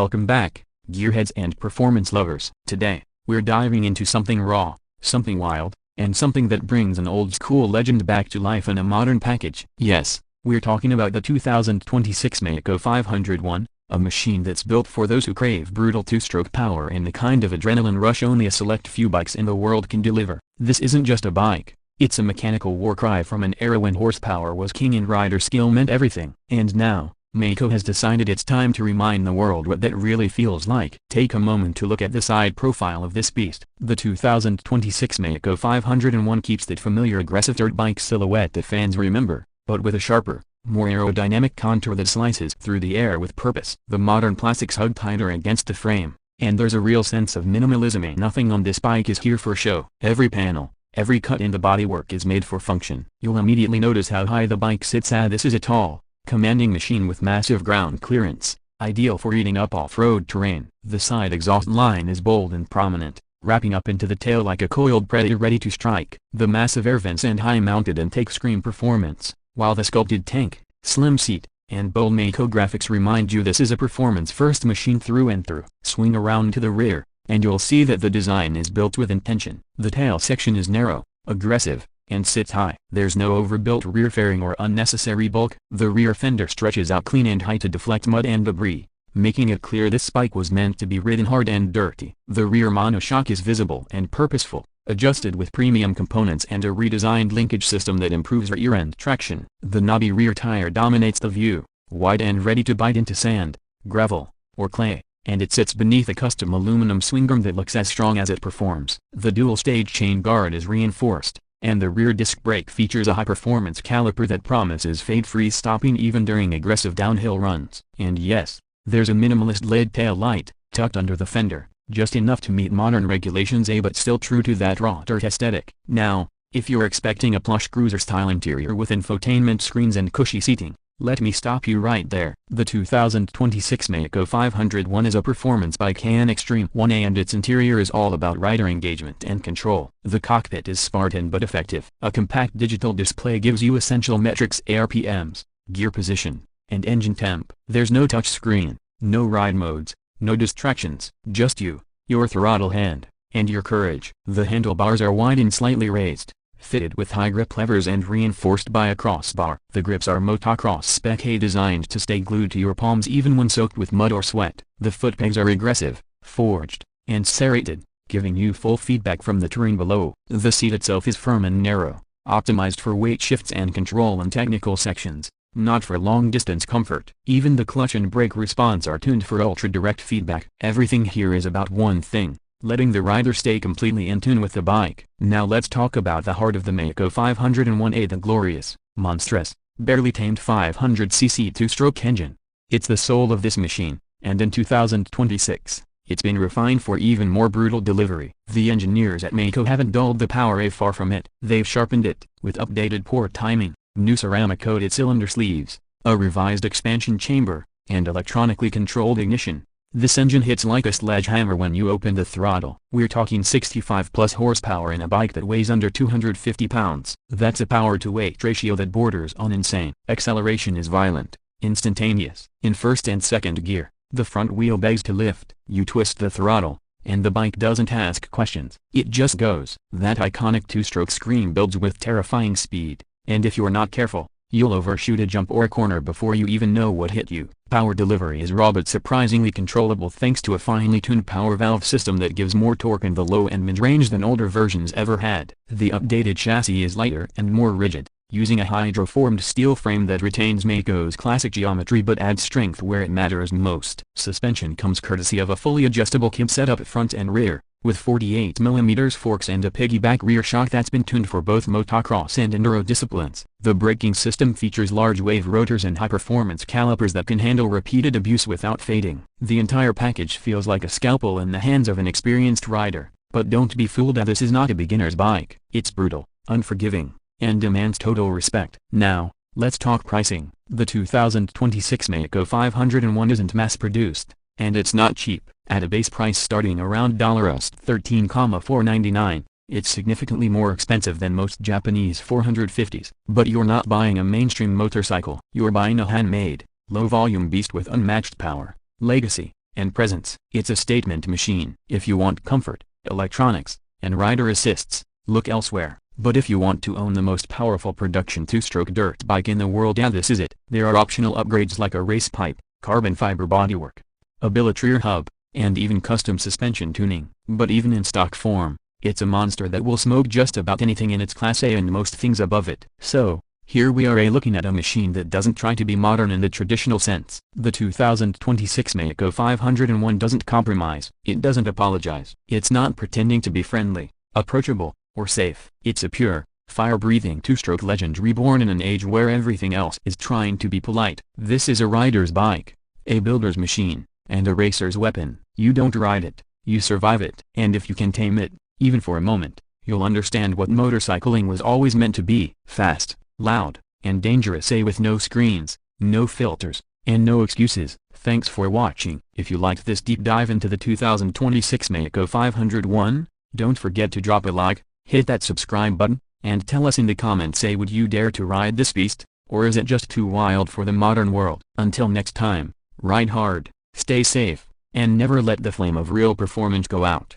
Welcome back, gearheads and performance lovers. Today, we're diving into something raw, something wild, and something that brings an old-school legend back to life in a modern package. Yes, we're talking about the 2026 Maico 501, a machine that's built for those who crave brutal two-stroke power and the kind of adrenaline rush only a select few bikes in the world can deliver. This isn't just a bike, it's a mechanical war cry from an era when horsepower was king and rider skill meant everything. And now, Maico has decided it's time to remind the world what that really feels like. Take a moment to look at the side profile of this beast. The 2026 Maico 501 keeps that familiar aggressive dirt bike silhouette that fans remember, but with a sharper, more aerodynamic contour that slices through the air with purpose. The modern plastics hug tighter against the frame, and there's a real sense of minimalism. Ain't nothing on this bike is here for show. Every panel, every cut in the bodywork is made for function. You'll immediately notice how high the bike sits. This is a tall, commanding machine with massive ground clearance, ideal for eating up off-road terrain. The side exhaust line is bold and prominent, wrapping up into the tail like a coiled predator ready to strike. The massive air vents and high-mounted intake scream performance, while the sculpted tank, slim seat, and bold Maico graphics remind you this is a performance-first machine through and through. Swing around to the rear, and you'll see that the design is built with intention. The tail section is narrow, aggressive, and sits high. There's no overbuilt rear fairing or unnecessary bulk. The rear fender stretches out clean and high to deflect mud and debris, making it clear this bike was meant to be ridden hard and dirty. The rear monoshock is visible and purposeful, adjusted with premium components and a redesigned linkage system that improves rear-end traction. The knobby rear tire dominates the view, wide and ready to bite into sand, gravel, or clay, and it sits beneath a custom aluminum swing arm that looks as strong as it performs. The dual-stage chain guard is reinforced, and the rear disc brake features a high-performance caliper that promises fade-free stopping even during aggressive downhill runs. And yes, there's a minimalist LED tail light, tucked under the fender, just enough to meet modern regulations but still true to that raw dirt aesthetic. Now, if you're expecting a plush cruiser-style interior with infotainment screens and cushy seating, let me stop you right there. The 2026 Maico 501 is a performance bike an extreme one, and its interior is all about rider engagement and control. The cockpit is Spartan but effective. A compact digital display gives you essential metrics: RPMs, gear position, and engine temp. There's no touchscreen, no ride modes, no distractions, just you, your throttle hand, and your courage. The handlebars are wide and slightly raised, fitted with high grip levers and reinforced by a crossbar. The grips are motocross spec A, designed to stay glued to your palms even when soaked with mud or sweat. The foot pegs are aggressive, forged, and serrated, giving you full feedback from the terrain below. The seat itself is firm and narrow, optimized for weight shifts and control in technical sections, not for long-distance comfort. Even the clutch and brake response are tuned for ultra-direct feedback. Everything here is about one thing: letting the rider stay completely in tune with the bike. Now let's talk about the heart of the Maico 501A, the glorious, monstrous, barely tamed 500cc two-stroke engine. It's the soul of this machine, and in 2026, it's been refined for even more brutal delivery. The engineers at Maico haven't dulled the power, far from it. They've sharpened it, with updated port timing, new ceramic-coated cylinder sleeves, a revised expansion chamber, and electronically controlled ignition. This engine hits like a sledgehammer when you open the throttle. We're talking 65+ horsepower in a bike that weighs under 250 pounds. That's a power-to-weight ratio that borders on insane. Acceleration is violent, instantaneous. In first and second gear, the front wheel begs to lift. You twist the throttle, and the bike doesn't ask questions. It just goes. That iconic two-stroke scream builds with terrifying speed, and if you're not careful, you'll overshoot a jump or a corner before you even know what hit you. Power delivery is raw but surprisingly controllable thanks to a finely tuned power valve system that gives more torque in the low and mid-range than older versions ever had. The updated chassis is lighter and more rigid, using a hydroformed steel frame that retains Maico's classic geometry but adds strength where it matters most. Suspension comes courtesy of a fully adjustable cab setup front and rear, with 48mm forks and a piggyback rear shock that's been tuned for both motocross and enduro disciplines. The braking system features large wave rotors and high-performance calipers that can handle repeated abuse without fading. The entire package feels like a scalpel in the hands of an experienced rider. But don't be fooled, that this is not a beginner's bike. It's brutal, unforgiving, and demands total respect. Now, let's talk pricing. The 2026 Maico 501 isn't mass-produced, and it's not cheap. At a base price starting around $13,499, it's significantly more expensive than most Japanese 450s. But you're not buying a mainstream motorcycle. You're buying a handmade, low-volume beast with unmatched power, legacy, and presence. It's a statement machine. If you want comfort, electronics, and rider assists, look elsewhere. But if you want to own the most powerful production two-stroke dirt bike in the world, this is it. There are optional upgrades like a race pipe, carbon fiber bodywork, a billet rear hub, and even custom suspension tuning. But even in stock form, it's a monster that will smoke just about anything in its Class A and most things above it. So, here we are looking at a machine that doesn't try to be modern in the traditional sense. The 2026 Maico 501 doesn't compromise. It doesn't apologize. It's not pretending to be friendly, approachable, or safe. It's a pure, fire-breathing two-stroke legend reborn in an age where everything else is trying to be polite. This is a rider's bike, a builder's machine, and a racer's weapon. You don't ride it, you survive it. And if you can tame it, even for a moment, you'll understand what motorcycling was always meant to be. Fast, loud, and dangerous, with no screens, no filters, and no excuses. Thanks for watching. If you liked this deep dive into the 2026 Maico 501, don't forget to drop a like, hit that subscribe button, and tell us in the comments, would you dare to ride this beast, or is it just too wild for the modern world? Until next time, ride hard, stay safe, and never let the flame of real performance go out.